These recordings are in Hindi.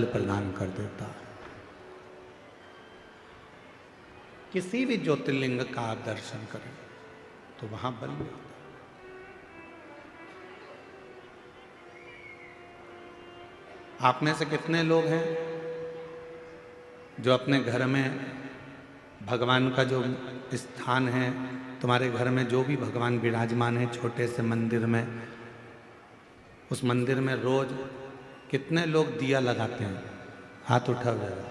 प्रदान कर देता है। किसी भी ज्योतिर्लिंग का आप दर्शन करें तो वहां बल मिलता है। आप में से कितने लोग हैं जो अपने घर में भगवान का जो स्थान है, तुम्हारे घर में जो भी भगवान विराजमान है छोटे से मंदिर में, उस मंदिर में रोज कितने लोग दिया लगाते हैं? हाथ उठाओ जरा।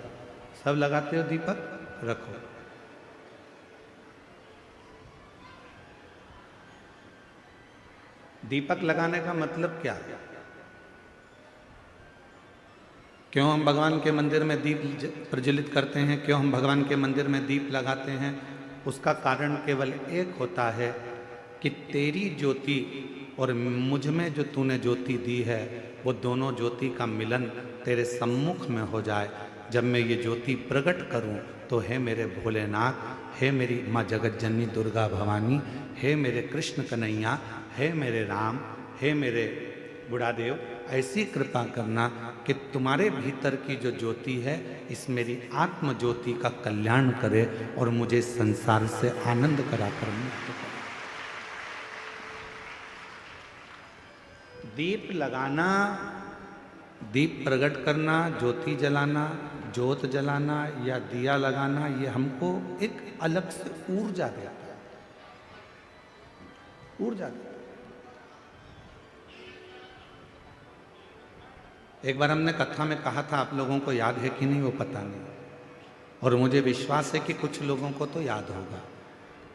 सब लगाते हो दीपक? रखो। दीपक लगाने का मतलब क्या है? क्यों हम भगवान के मंदिर में दीप प्रज्वलित करते हैं? क्यों हम भगवान के मंदिर में दीप लगाते हैं? उसका कारण केवल एक होता है कि तेरी ज्योति और मुझ में जो तूने ज्योति दी है वो दोनों ज्योति का मिलन तेरे सम्मुख में हो जाए। जब मैं ये ज्योति प्रकट करूं तो हे मेरे भोलेनाथ, हे मेरी माँ जगत जननी दुर्गा भवानी, हे मेरे कृष्ण कन्हैया, हे मेरे राम, हे मेरे बुढ़ादेव, ऐसी कृपा करना कि तुम्हारे भीतर की जो ज्योति है इस मेरी आत्म ज्योति का कल्याण करे और मुझे संसार से आनंद कराकर मुक्त करे। दीप लगाना, दीप प्रकट करना, ज्योति जलाना, ज्योत जलाना या दिया लगाना, ये हमको एक अलग से ऊर्जा देता है, ऊर्जा देता है। एक बार हमने कथा में कहा था, आप लोगों को याद है कि नहीं वो पता नहीं, और मुझे विश्वास है कि कुछ लोगों को तो याद होगा।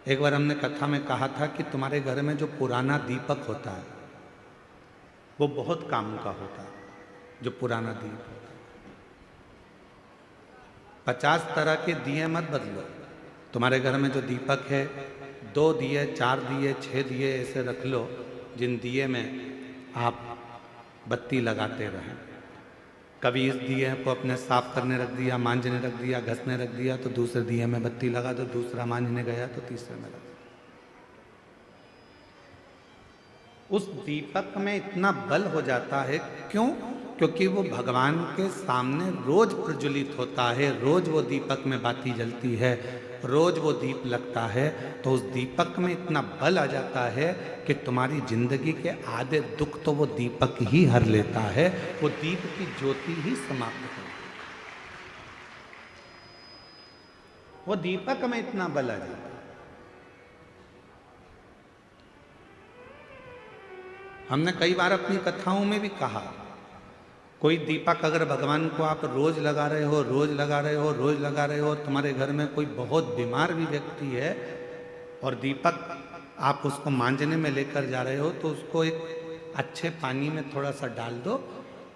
एक बार हमने कथा में कहा था कि तुम्हारे घर में जो पुराना दीपक होता है वो बहुत काम का होता है। जो पुराना दीप होता है, 50 तरह के दिए मत बदलो। तुम्हारे घर में जो दीपक है 2 दिए, 4 दिए, 6 दिए ऐसे रख लो जिन दिए में आप बत्ती लगाते रहें। कभी इस दिए को अपने साफ करने रख दिया, मांझने रख दिया, घसने रख दिया, तो दूसरे दिए में बत्ती लगा दो, दूसरा मांझने गया तो तीसरे में लगा। उस दीपक में इतना बल हो जाता है, क्यों? क्योंकि वो भगवान के सामने रोज प्रज्वलित होता है, रोज वो दीपक में बाती जलती है, रोज वो दीप लगता है, तो उस दीपक में इतना बल आ जाता है कि तुम्हारी जिंदगी के आधे दुख तो वो दीपक ही हर लेता है, वो दीप की ज्योति ही समाप्त कर देती है। वो दीपक में इतना बल आ जाता है। हमने कई बार अपनी कथाओं में भी कहा, कोई दीपक अगर भगवान को आप रोज लगा रहे हो, रोज लगा रहे हो, रोज लगा रहे हो, तुम्हारे घर में कोई बहुत बीमार भी व्यक्ति है और दीपक आप उसको मांझने में लेकर जा रहे हो, तो उसको एक अच्छे पानी में थोड़ा सा डाल दो,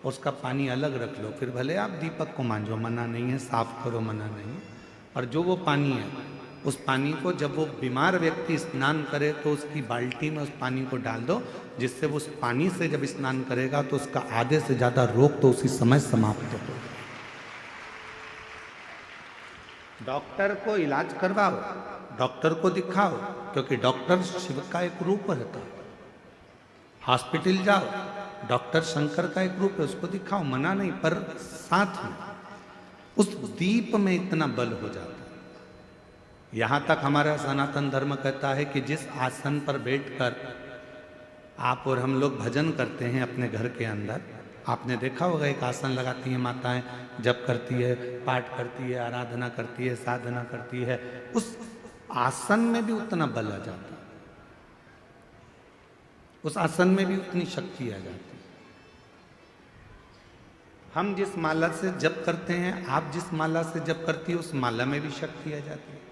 उसका पानी अलग रख लो, फिर भले आप दीपक को मांझो, मना नहीं है, साफ करो, मना नहीं है। और जो वो पानी है, उस पानी को जब वो बीमार व्यक्ति स्नान करे तो उसकी बाल्टी में उस पानी को डाल दो, जिससे वो उस पानी से जब स्नान करेगा तो उसका आधे से ज़्यादा रोग तो उसी समय समाप्त हो। डॉक्टर को इलाज करवाओ, डॉक्टर को दिखाओ, क्योंकि डॉक्टर शिव का एक रूप रहता है। हॉस्पिटल जाओ, डॉक्टर शंकर का एक रूप है, उसको दिखाओ, मना नहीं, पर साथ में उस दीप में इतना बल हो जाता है। यहाँ तक हमारा सनातन धर्म कहता है कि जिस आसन पर बैठकर आप और हम लोग भजन करते हैं अपने घर के अंदर, आपने देखा होगा एक आसन लगाती हैं माताएं, जप करती है, पाठ करती है, आराधना करती है, साधना करती है, उस आसन में भी उतना बल आ जाता है, उस आसन में भी उतनी शक्ति आ जाती है। हम जिस माला से जप करते हैं, आप जिस माला से जप करती है, उस माला में भी शक्ति आ जाती है।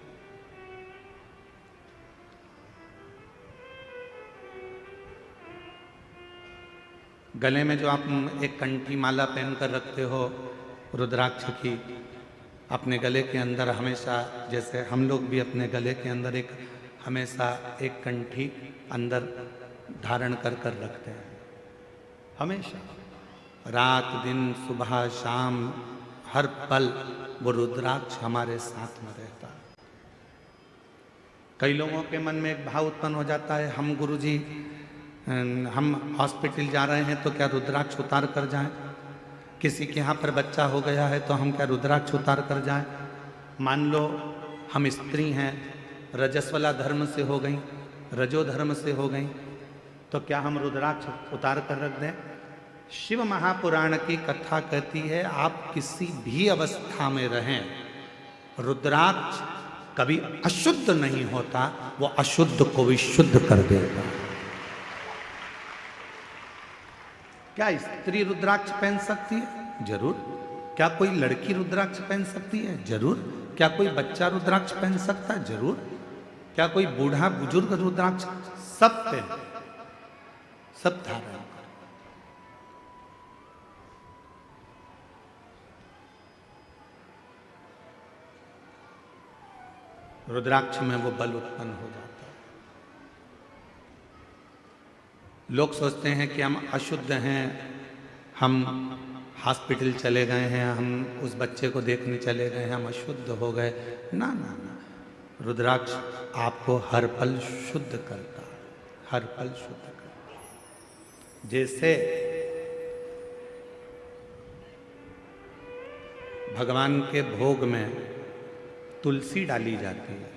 गले में जो आप एक कंठी माला पहनकर रखते हो रुद्राक्ष की, अपने गले के अंदर हमेशा, जैसे हम लोग भी अपने गले के अंदर एक हमेशा एक कंठी अंदर धारण कर कर रखते हैं, हमेशा, रात दिन सुबह शाम हर पल वो रुद्राक्ष हमारे साथ में रहता है। कई लोगों के मन में एक भाव उत्पन्न हो जाता है, हम गुरुजी हम हॉस्पिटल जा रहे हैं तो क्या रुद्राक्ष उतार कर जाएं? किसी के यहाँ पर बच्चा हो गया है तो हम क्या रुद्राक्ष उतार कर जाएं? मान लो हम स्त्री हैं, रजस्वला धर्म से हो गई, रजो धर्म से हो गई, तो क्या हम रुद्राक्ष उतार कर रख दें? शिव महापुराण की कथा कहती है आप किसी भी अवस्था में रहें, रुद्राक्ष कभी अशुद्ध नहीं होता, वो अशुद्ध को भी शुद्ध कर देगा। क्या स्त्री रुद्राक्ष पहन सकती है? जरूर। क्या कोई लड़की रुद्राक्ष पहन सकती है? जरूर। क्या कोई बच्चा रुद्राक्ष पहन सकता है? जरूर। क्या कोई बूढ़ा बुजुर्ग रुद्राक्ष? सब पहन, सब धारण। रुद्राक्ष में वो बल उत्पन्न हो जाता है। लोग सोचते हैं कि हम अशुद्ध हैं, हम हॉस्पिटल चले गए हैं, हम उस बच्चे को देखने चले गए हैं, हम अशुद्ध हो गए। ना ना ना, रुद्राक्ष आपको हर पल शुद्ध करता है, हर पल शुद्ध करता है। जैसे भगवान के भोग में तुलसी डाली जाती है,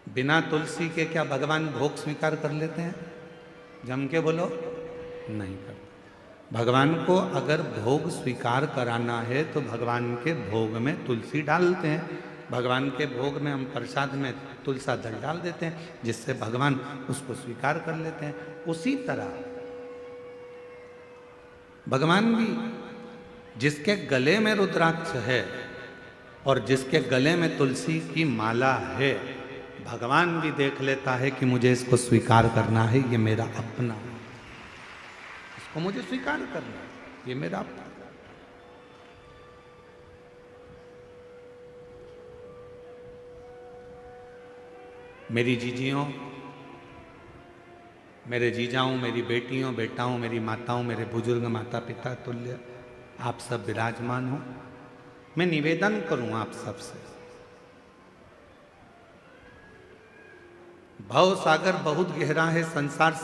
बिना तुलसी के क्या भगवान भोग स्वीकार कर लेते हैं? जम के बोलो, नहीं करते। भगवान को अगर भोग स्वीकार कराना है तो भगवान के भोग में तुलसी डालते हैं, भगवान के भोग में हम प्रसाद में तुलसा दल डाल देते हैं, जिससे भगवान उसको स्वीकार कर लेते हैं। उसी तरह भगवान भी, जिसके गले में रुद्राक्ष है और जिसके गले में तुलसी की माला है, भगवान भी देख लेता है कि मुझे इसको स्वीकार करना है, ये मेरा अपना है, इसको मुझे स्वीकार करना है, ये मेरा अपना। मेरी जीजियों, मेरे जीजाओं, मेरी बेटियों, बेटाओं, मेरी माताओं, मेरे बुजुर्ग माता पिता तुल्य आप सब विराजमान हो। मैं निवेदन करूं आप सबसे, भव सागर बहुत गहरा है, संसार